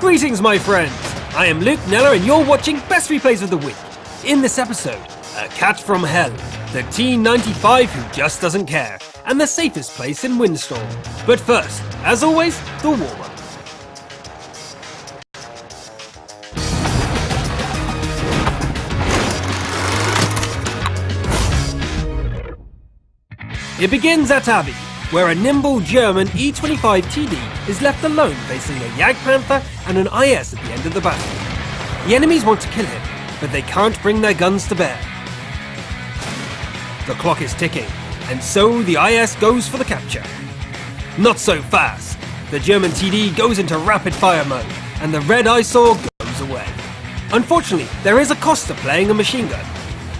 Greetings, my friends! I am Luke Neller and you're watching Best Replays of the Week. In this episode, a cat from hell, the T95 who just doesn't care, and the safest place in Windstorm. But first, as always, the warm-up. It begins at Abbey, where a nimble German E25 TD is left alone facing a Jagdpanther and an IS at the end of the battle. The enemies want to kill him, but they can't bring their guns to bear. The clock is ticking, and so the IS goes for the capture. Not so fast. The German TD goes into rapid-fire mode, and the red eyesore goes away. Unfortunately, there is a cost to playing a machine gun.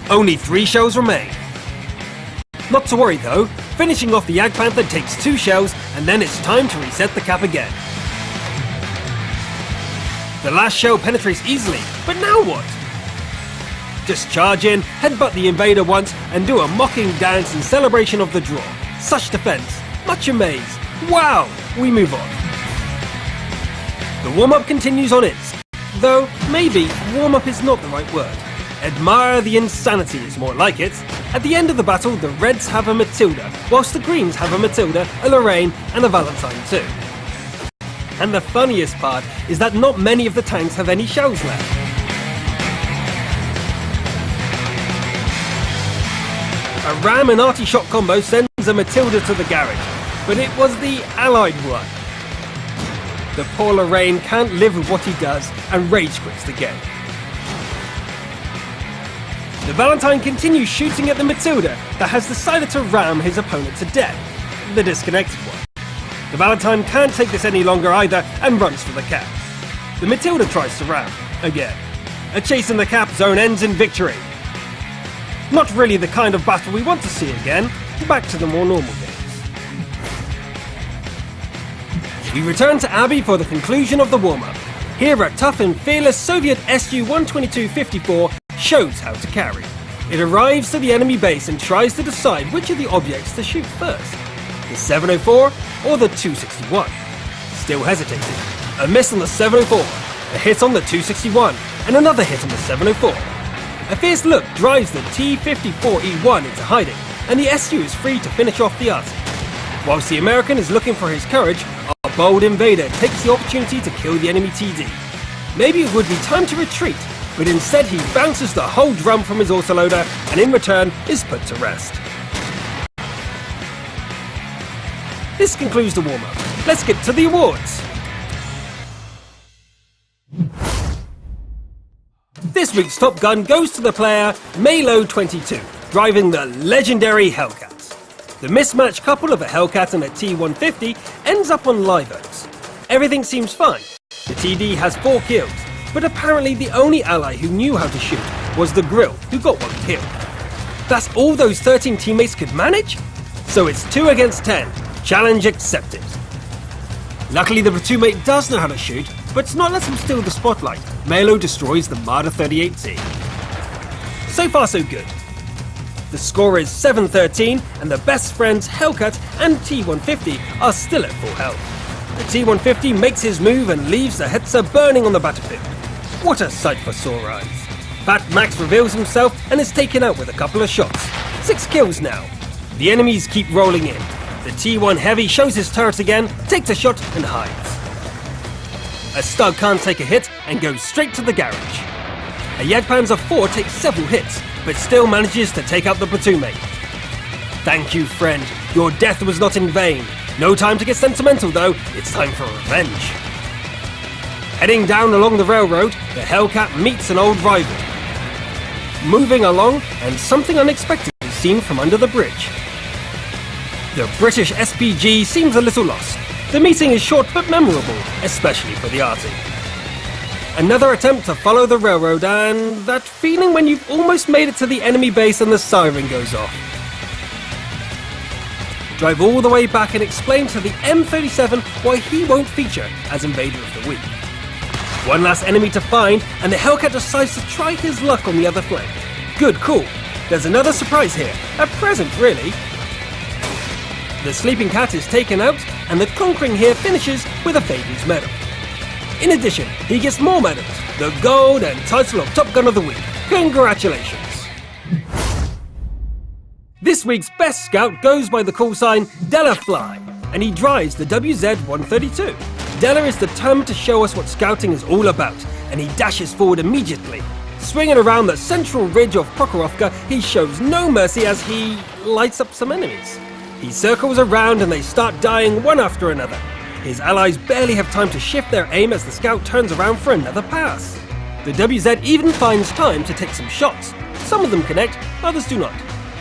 Only 3 shells remain. Not to worry though, finishing off the Jagdpanther takes 2 shells and then it's time to reset the cap again. The last shell penetrates easily, but now what? Just charge in, headbutt the invader once and do a mocking dance in celebration of the draw. Such defense, much amaze. Wow, we move on. The warm-up continues on its, though maybe warm-up is not the right word. Admire the insanity is more like it. At the end of the battle, the Reds have a Matilda, whilst the Greens have a Matilda, a Lorraine, and a Valentine too. And the funniest part is that not many of the tanks have any shells left. A Ram and Arty shot combo sends a Matilda to the garage, but it was the Allied one. The poor Lorraine can't live with what he does and rage quits the game. The Valentine continues shooting at the Matilda that has decided to ram his opponent to death, the disconnected one. The Valentine can't take this any longer either and runs for the cap. The Matilda tries to ram, again. A chase in the cap zone ends in victory. Not really the kind of battle we want to see again, back to the more normal games. We return to Abbey for the conclusion of the warm-up. Here a tough and fearless Soviet Su-122-54 shows how to carry. It arrives to the enemy base and tries to decide which of the objects to shoot first, the 704 or the 261. Still hesitating. A miss on the 704, a hit on the 261, and another hit on the 704. A fierce look drives the T-54E1 into hiding, and the SU is free to finish off the Arty. Whilst the American is looking for his courage, our bold invader takes the opportunity to kill the enemy TD. Maybe it would be time to retreat, but instead he bounces the whole drum from his autoloader and in return is put to rest. This concludes the warm-up. Let's get to the awards. This week's Top Gun goes to the player Malo22, driving the legendary Hellcat. The mismatched couple of a Hellcat and a T-150 ends up on live oaks. Everything seems fine. The TD has 4 kills, but apparently the only ally who knew how to shoot was the Grill, who got 1 kill. That's all those 13 teammates could manage? So it's 2 against 10. Challenge accepted. Luckily the platoon mate does know how to shoot, but to not let him steal the spotlight, Malo destroys the Marder 38T. So far so good. The score is 7-13, and the best friends Hellcat and T-150 are still at full health. The T-150 makes his move and leaves the Hetzer burning on the battlefield. What a sight for sore eyes. Fat Max reveals himself and is taken out with a couple of shots. 6 kills now. The enemies keep rolling in. The T-1 Heavy shows his turret again, takes a shot and hides. A Stug can't take a hit and goes straight to the garage. A Jagdpanzer IV takes several hits, but still manages to take out the platoon mate. Thank you, friend. Your death was not in vain. No time to get sentimental though, it's time for revenge. Heading down along the railroad, the Hellcat meets an old rival. Moving along, and something unexpected is seen from under the bridge. The British SPG seems a little lost. The meeting is short but memorable, especially for the Arty. Another attempt to follow the railroad, and that feeling when you've almost made it to the enemy base and the siren goes off. Drive all the way back and explain to the M37 why he won't feature as Invader of the Week. One last enemy to find, and the Hellcat decides to try his luck on the other flank. Good call. There's another surprise here. A present, really. The Sleeping Cat is taken out, and the Conquering here finishes with a Fabian's Medal. In addition, he gets more medals, the gold and title of Top Gun of the Week. Congratulations! This week's best scout goes by the call sign Della Fly, and he drives the WZ-132. Della is determined to show us what scouting is all about, and he dashes forward immediately. Swinging around the central ridge of Prokhorovka, he shows no mercy as he lights up some enemies. He circles around and they start dying one after another. His allies barely have time to shift their aim as the scout turns around for another pass. The WZ even finds time to take some shots. Some of them connect, others do not.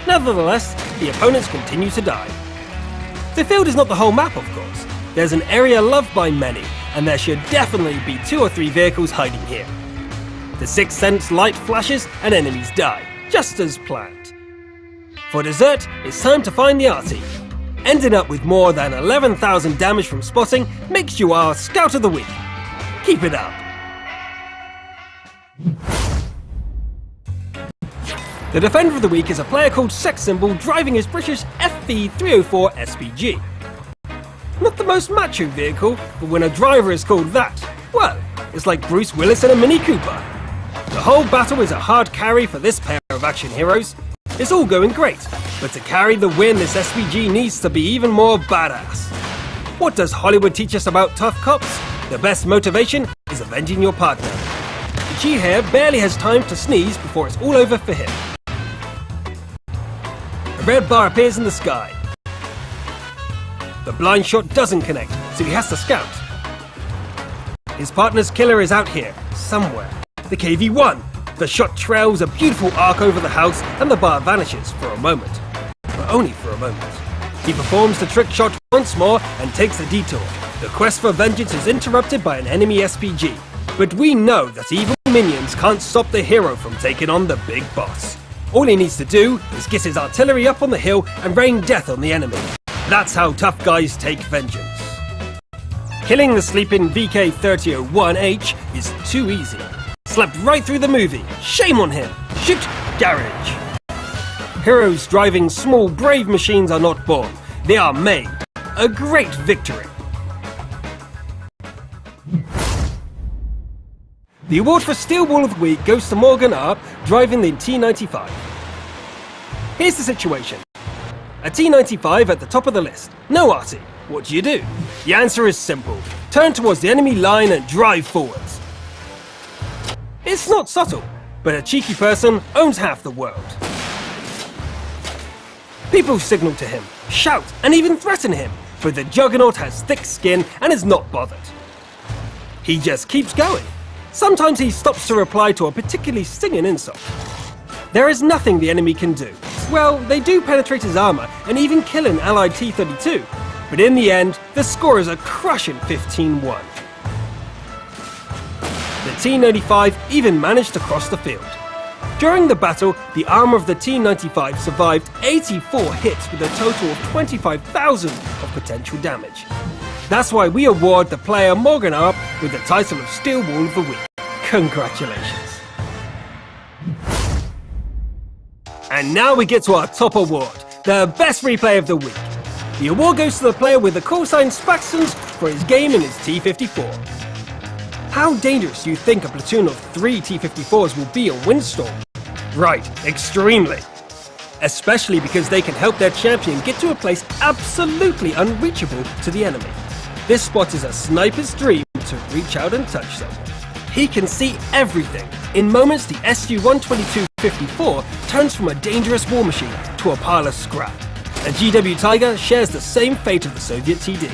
Nevertheless, the opponents continue to die. The field is not the whole map, of course. There's an area loved by many, and there should definitely be 2 or 3 vehicles hiding here. The Sixth Sense light flashes and enemies die, just as planned. For dessert, it's time to find the arty. Ending up with more than 11,000 damage from spotting makes you our Scout of the Week. Keep it up. The Defender of the Week is a player called Sex Symbol driving his British FV304 SPG. Not the most macho vehicle, but when a driver is called that, well, it's like Bruce Willis in a Mini Cooper. The whole battle is a hard carry for this pair of action heroes. It's all going great, but to carry the win, this SPG needs to be even more badass. What does Hollywood teach us about tough cops? The best motivation is avenging your partner. The G here barely has time to sneeze before it's all over for him. A red bar appears in the sky. The blind shot doesn't connect, so he has to scout. His partner's killer is out here, somewhere. The KV-1. The shot trails a beautiful arc over the house and the bar vanishes for a moment. But only for a moment. He performs the trick shot once more and takes a detour. The quest for vengeance is interrupted by an enemy SPG. But we know that evil minions can't stop the hero from taking on the big boss. All he needs to do is get his artillery up on the hill and rain death on the enemy. That's how tough guys take vengeance. Killing the sleeping VK-3001H is too easy. Slept right through the movie. Shame on him. Shoot, garage. Heroes driving small, brave machines are not born. They are made. A great victory. The award for Steel Wall of the Week goes to Morgan Arp driving the T95. Here's the situation. A T95 at the top of the list. No arty. What do? The answer is simple. Turn towards the enemy line and drive forwards. It's not subtle, but a cheeky person owns half the world. People signal to him, shout, and even threaten him, but the Juggernaut has thick skin and is not bothered. He just keeps going. Sometimes he stops to reply to a particularly stinging insult. There is nothing the enemy can do. Well, they do penetrate his armor and even kill an allied T-32, but in the end, the score is a crushing 15-1. The T-95 even managed to cross the field. During the battle, the armor of the T-95 survived 84 hits with a total of 25,000 of potential damage. That's why we award the player Morgan Arp with the title of Steel Wall of the Week. Congratulations. And now we get to our top award, the Best Replay of the Week. The award goes to the player with the call sign Spaxtons for his game in his T-54. How dangerous do you think a platoon of 3 T-54s will be on Windstorm? Right, extremely. Especially because they can help their champion get to a place absolutely unreachable to the enemy. This spot is a sniper's dream to reach out and touch someone. He can see everything. In moments, the Su-122-54 turns from a dangerous war machine to a pile of scrap. A GW Tiger shares the same fate of the Soviet TD.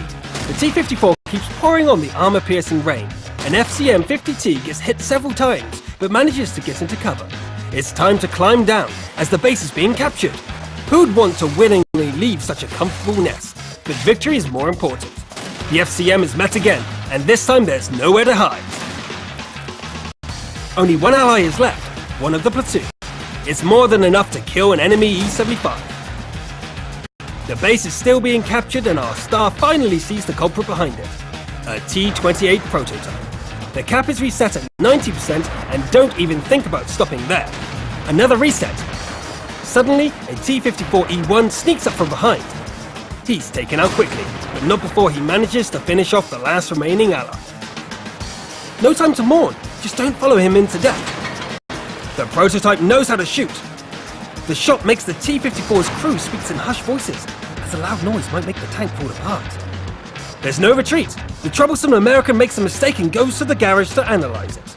The T-54 keeps pouring on the armor-piercing rain. An FCM-50T gets hit several times, but manages to get into cover. It's time to climb down, as the base is being captured. Who'd want to willingly leave such a comfortable nest? But victory is more important. The FCM is met again, and this time there's nowhere to hide. Only one ally is left, one of the platoon. It's more than enough to kill an enemy E-75. The base is still being captured, and our star finally sees the culprit behind it. A T-28 prototype. The cap is reset at 90% and don't even think about stopping there. Another reset. Suddenly, a T-54E1 sneaks up from behind. He's taken out quickly, but not before he manages to finish off the last remaining ally. No time to mourn, just don't follow him into death. The prototype knows how to shoot. The shot makes the T-54's crew speak in hushed voices, as a loud noise might make the tank fall apart. There's no retreat. The troublesome American makes a mistake and goes to the garage to analyze it.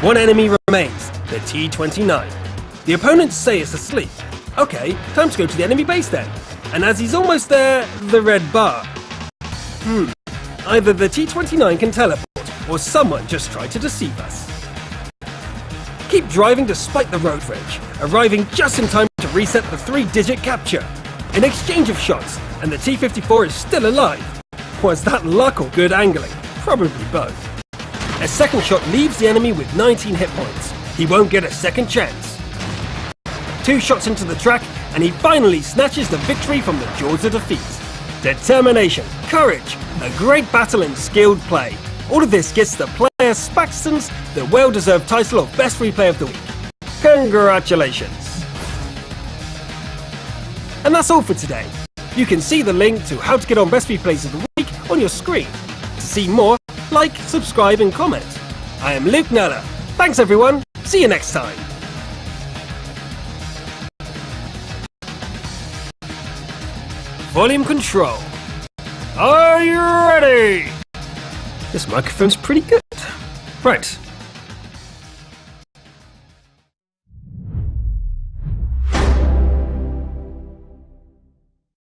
One enemy remains, the T-29. The opponents say it's asleep. Okay, time to go to the enemy base then. And as he's almost there, the red bar. Either the T-29 can teleport, or someone just tried to deceive us. Keep driving despite the road rage, arriving just in time to reset the 3-digit capture. An exchange of shots, and the T-54 is still alive. Was that luck or good angling? Probably both. A second shot leaves the enemy with 19 hit points. He won't get a second chance. 2 shots into the track, and he finally snatches the victory from the jaws of defeat. Determination, courage, a great battle and skilled play. All of this gets the player Spaxton's the well-deserved title of Best Replay of the Week. Congratulations! And that's all for today. You can see the link to how to get on Best Replays of the Week on your screen. To see more, like, subscribe and comment. I am Luke Neller. Thanks everyone, see you next time. Volume control. Are you ready? This microphone's pretty good. Right,